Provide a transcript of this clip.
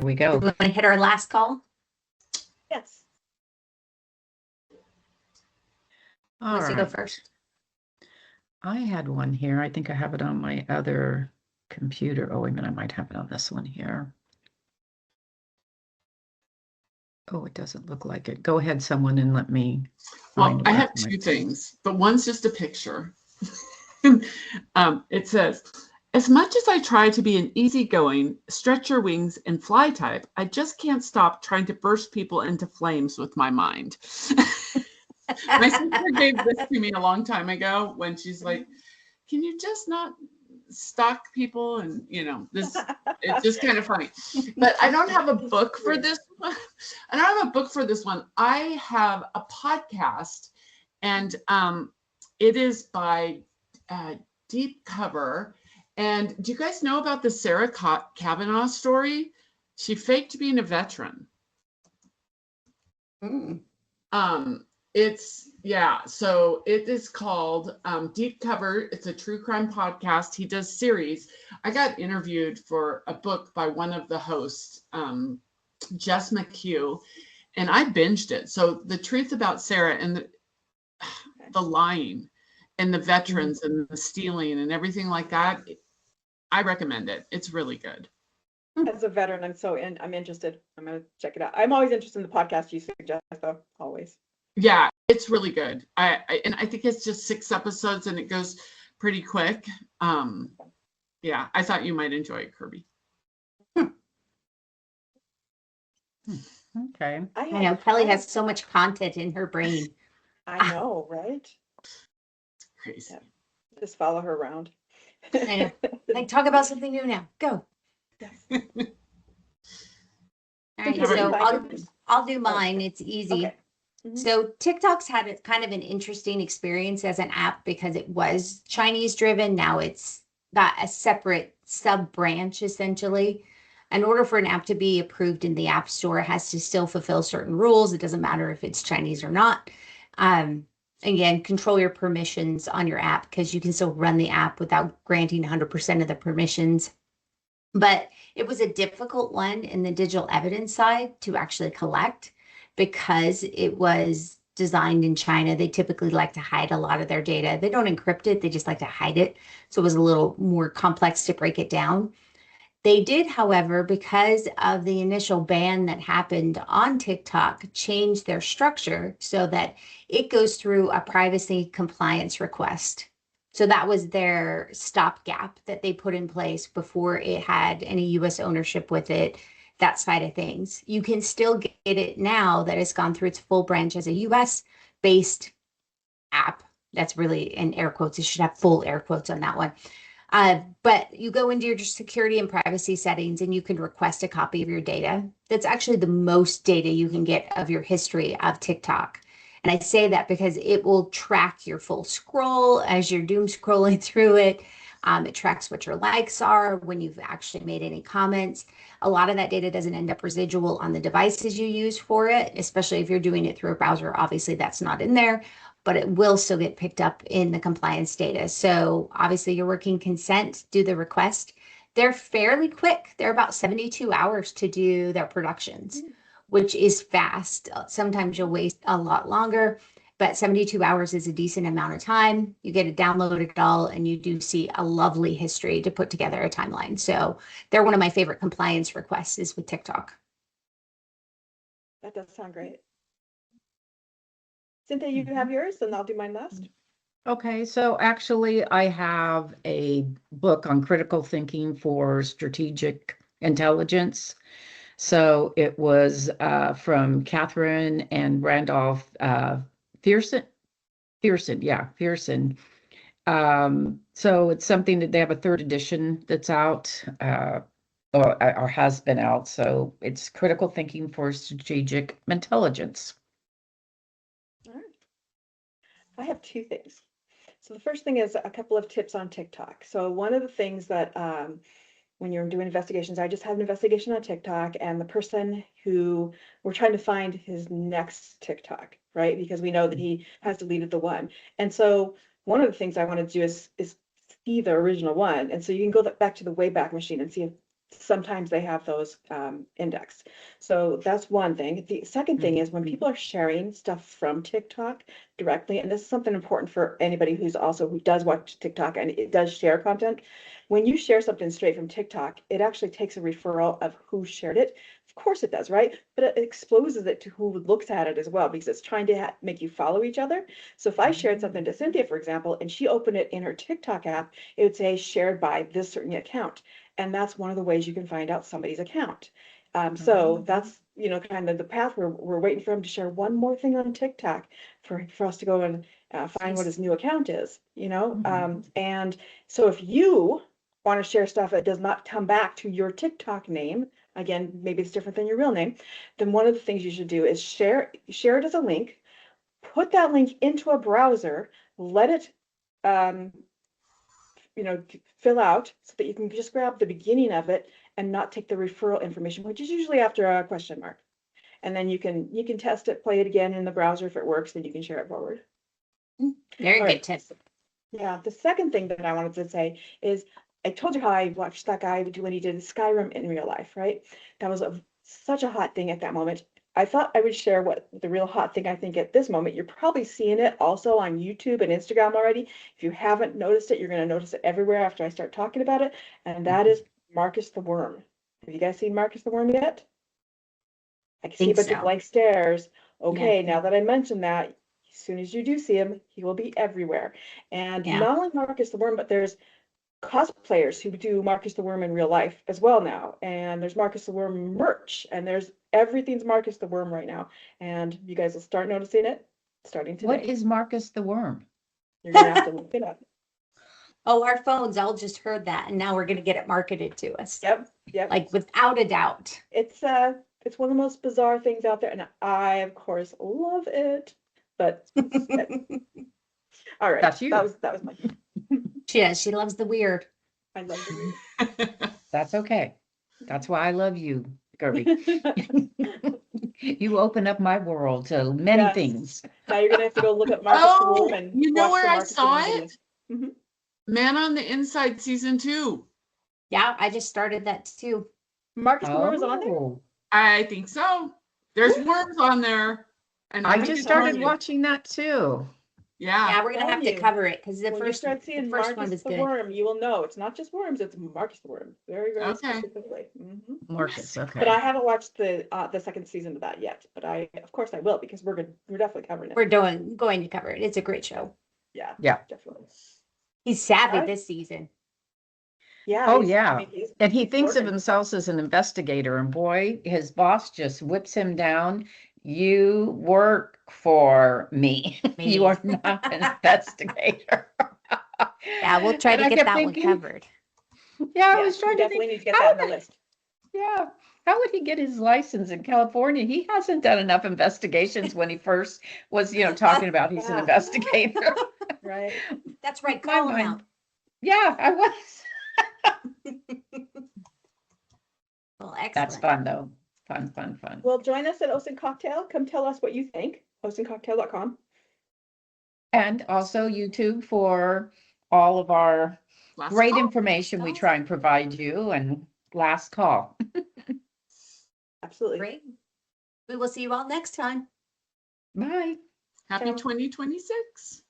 we Do go. we want to hit our last call? Yes. All Let's go right. first. I had one here. I think I have it on my other computer. Oh, wait a minute. I might have it on this one here. Oh, it doesn't look like it. Go ahead, someone, and let me Well, find I where have my- two things, but one's just a picture. It says, as much as I try to be an easygoing, stretch your wings and fly type, I just can't stop trying to burst people into flames with my mind. My sister gave this to me a long time ago when she's like, can you just not stalk people? And, you know, this, it's just kind of funny. But I don't have a book for this one. I don't have a book for this one. I have a podcast, and it is by Deep Cover. And do you guys know about the Sarah Kavanaugh story? She faked being a veteran. Mm. So it is called Deep Cover. It's a true crime podcast. He does series. I got interviewed for a book by one of the hosts, Jess McHugh, and I binged it. So the truth about Sarah and the lying and the veterans and the stealing and everything like that, I recommend it. It's really good. As a veteran, I'm interested. I'm going to check it out. I'm always interested in the podcast you suggest, though, always. Yeah, it's really good. I think it's just 6 episodes and it goes pretty quick. Yeah, I thought you might enjoy it, Kirby. Okay. I know Kelly has so much content in her brain. I know, right? It's crazy. Yeah. Just follow her around. I know. Like, talk about something new now. Go. Yes. All right, How about so you? I'll do mine. It's easy. Okay. Mhm. So TikTok's had a kind of an interesting experience as an app because it was Chinese driven. Now it's got a separate sub branch essentially. In order for an app to be approved in the App Store, it has to still fulfill certain rules. It doesn't matter if it's Chinese or not. Again, control your permissions on your app because you can still run the app without granting 100% of the permissions. But it was a difficult one in the digital evidence side to actually collect because it was designed in China. They typically like to hide a lot of their data. They don't encrypt it, they just like to hide it. So it was a little more complex to break it down. They did, however, because of the initial ban that happened on TikTok, change their structure so that it goes through a privacy compliance request. So that was their stopgap that they put in place before it had any US ownership with it, that side of things. You can still get it now that it's gone through its full branch as a US based app. That's really in air quotes. It should have full air quotes on that one. But you go into your security and privacy settings and you can request a copy of your data. That's actually the most data you can get of your history of TikTok. And I say that because it will track your full scroll as you're doom scrolling through it. It tracks what your likes are when you've actually made any comments. A lot of that data doesn't end up residual on the devices you use for it, especially if you're doing it through a browser. Obviously, that's not in there, but it will still get picked up in the compliance data. So obviously you're working consent, do the request. They're fairly quick. They're about 72 hours to do their productions, which is fast. Sometimes you'll wait a lot longer, but 72 hours is a decent amount of time. You get it downloaded all and you do see a lovely history to put together a timeline. So they're one of my favorite compliance requests is with TikTok. That does sound great. Cynthia, you have yours, and I'll do mine last. Okay, so actually, I have a book on critical thinking for strategic intelligence. So it was from Catherine and Randolph Pearson. Pearson. So it's something that they have a 3rd edition that's out, or has been out. So it's critical thinking for strategic intelligence. All right. I have 2 things. So the first thing is a couple of tips on TikTok. So one of the things that when you're doing investigations, I just had an investigation on TikTok, and the person who we're trying to find his next TikTok, right? Because we know that he has deleted the one. And so one of the things I want to do is see the original one. And so you can go back to the Wayback Machine and see if sometimes they have those indexed. So that's one thing. The second thing is when people are sharing stuff from TikTok directly, and this is something important for anybody who does watch TikTok and it does share content. When you share something straight from TikTok, it actually takes a referral of who shared it. Of course it does, right? But it exposes it to who looks at it as well, because it's trying to make you follow each other. So if I shared something to Cynthia, for example, and she opened it in her TikTok app, it would say shared by this certain account. And that's one of the ways you can find out somebody's account. So that's, kind of the path we're waiting for him to share one more thing on TikTok for us to go and find what his new account is, and so if you want to share stuff that does not come back to your TikTok name, again, maybe it's different than your real name, then one of the things you should do is share it as a link, put that link into a browser, let it fill out so that you can just grab the beginning of it and not take the referral information, which is usually after a question mark. And then you can test it, play it again in the browser. If it works, then you can share it forward. Very All good right. tip. Yeah, the second thing that I wanted to say is I told you how I watched that guy do when he did Skyrim in real life, right? That was such a hot thing at that moment. I thought I would share what the real hot thing I think at this moment. You're probably seeing it also on YouTube and Instagram already. If you haven't noticed it, you're going to notice it everywhere after I start talking about it. And that is Marcus the Worm. Have you guys seen Marcus the Worm yet? I can see a Think bunch of so. blank stares. Okay, Yeah. now that I mentioned that, as soon as you do see him, he will be everywhere. And Yeah. not only Marcus the Worm, but there's cosplayers who do Marcus the Worm in real life as well now. And there's Marcus the Worm merch, and there's everything's Marcus the Worm right now. And you guys will start noticing it starting today. What is Marcus the Worm? You're gonna have to look it up. Oh, our phones all just heard that, and now we're going to get it marketed to us. Yep. Like without a doubt. It's one of the most bizarre things out there, and I of course love it. But all right, That's you. that was my. She loves the weird. I love the That's okay. That's why I love you, Kirby. You open up my world to many Yes. things. Now you're gonna have to go look up Marcus the Oh, Worm and you know watch where the I Marcus the saw Worm it? videos. Mhm. Man on the Inside season 2. Yeah, I just started that too. Marcus the Worm is on there. Oh, I think so. There's worms on there. And I think just it's started Marcus. watching that too. Yeah. Yeah, we're gonna have to you. cover it because the When you first start seeing one Marcus was the good. Worm, you will know it's not just worms; it's Marcus the Worm. Very, very Okay. specifically. Mhm. Marcus, okay. But I haven't watched the second season of that yet. But of course, I will because we're definitely covering it. We're going to cover it. It's a great show. Yeah, definitely. He's savvy Alright. this season. Yeah. Oh, he's- yeah. he's- And he he's thinks of working. himself as an investigator, and boy, his boss just whips him down. You work for me. You are not an investigator. Yeah, we'll try And to I get kept that thinking, one covered. Yeah, I Yeah, was we trying to definitely think, need to get how that on the would- list. yeah, how would he get his license in California? He hasn't done enough investigations when he first was, talking about he's an Yeah. investigator. Right. That's right. My Call him mind. out. Yeah, I was. Well, excellent. That's fun though. Fun. Well, join us at Ocean Cocktail. Come tell us what you think. OceanCocktail.com. And also YouTube for all of our Last great call. information we try and provide you, and last call. Absolutely. Great. We will see you all next time. Bye. Happy Ciao. 2026.